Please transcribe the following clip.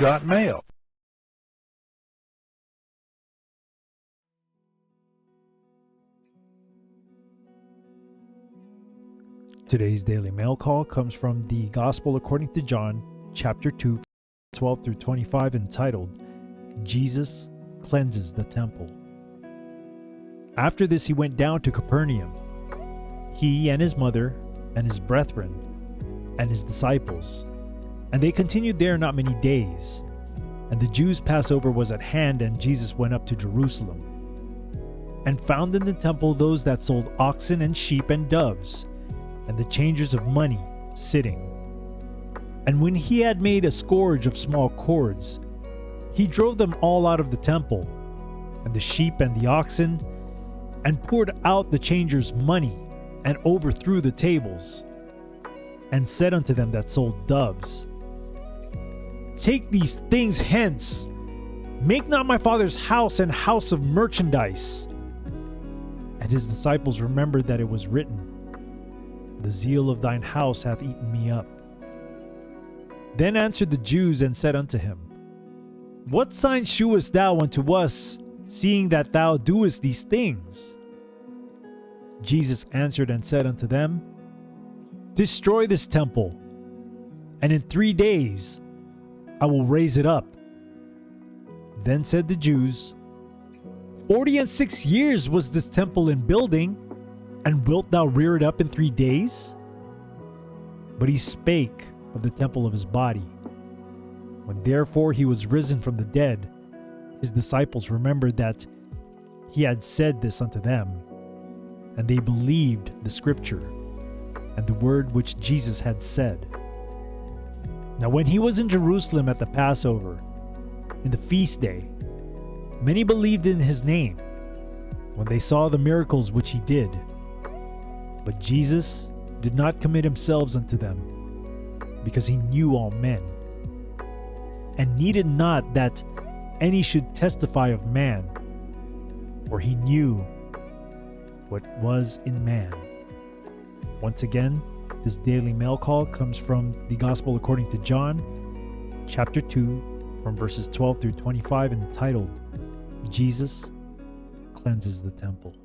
got mail. Today's Daily Mail Call comes from the Gospel according to John, chapter 2, 12 through 25, entitled, Jesus Cleanses the Temple. After this he went down to Capernaum, he and his mother and his brethren and his disciples, and they continued there not many days. And the Jews' Passover was at hand, and Jesus went up to Jerusalem, and found in the temple those that sold oxen and sheep and doves, and the changers of money sitting. And when he had made a scourge of small cords, he drove them all out of the temple, and the sheep and the oxen, and poured out the changers' money, and overthrew the tables, and said unto them that sold doves, Take these things hence, make not my Father's house an house of merchandise. And his disciples remembered that it was written, The zeal of thine house hath eaten me up. Then answered the Jews and said unto him, What sign shewest thou unto us, seeing that thou doest these things? Jesus answered and said unto them, Destroy this temple, and in 3 days I will raise it up. Then said the Jews, 46 years was this temple in building, and wilt thou rear it up in 3 days? But he spake of the temple of his body. When therefore he was risen from the dead, his disciples remembered that he had said this unto them, and they believed the scripture and the word which Jesus had said. Now when he was in Jerusalem at the Passover, in the feast day, many believed in his name, when they saw the miracles which he did. But Jesus did not commit himself unto them, because he knew all men, and needed not that any should testify of man, for he knew what was in man. Once again, this daily mail call comes from the Gospel according to John, chapter 2, from verses 12 through 25, entitled, Jesus Cleanses the Temple.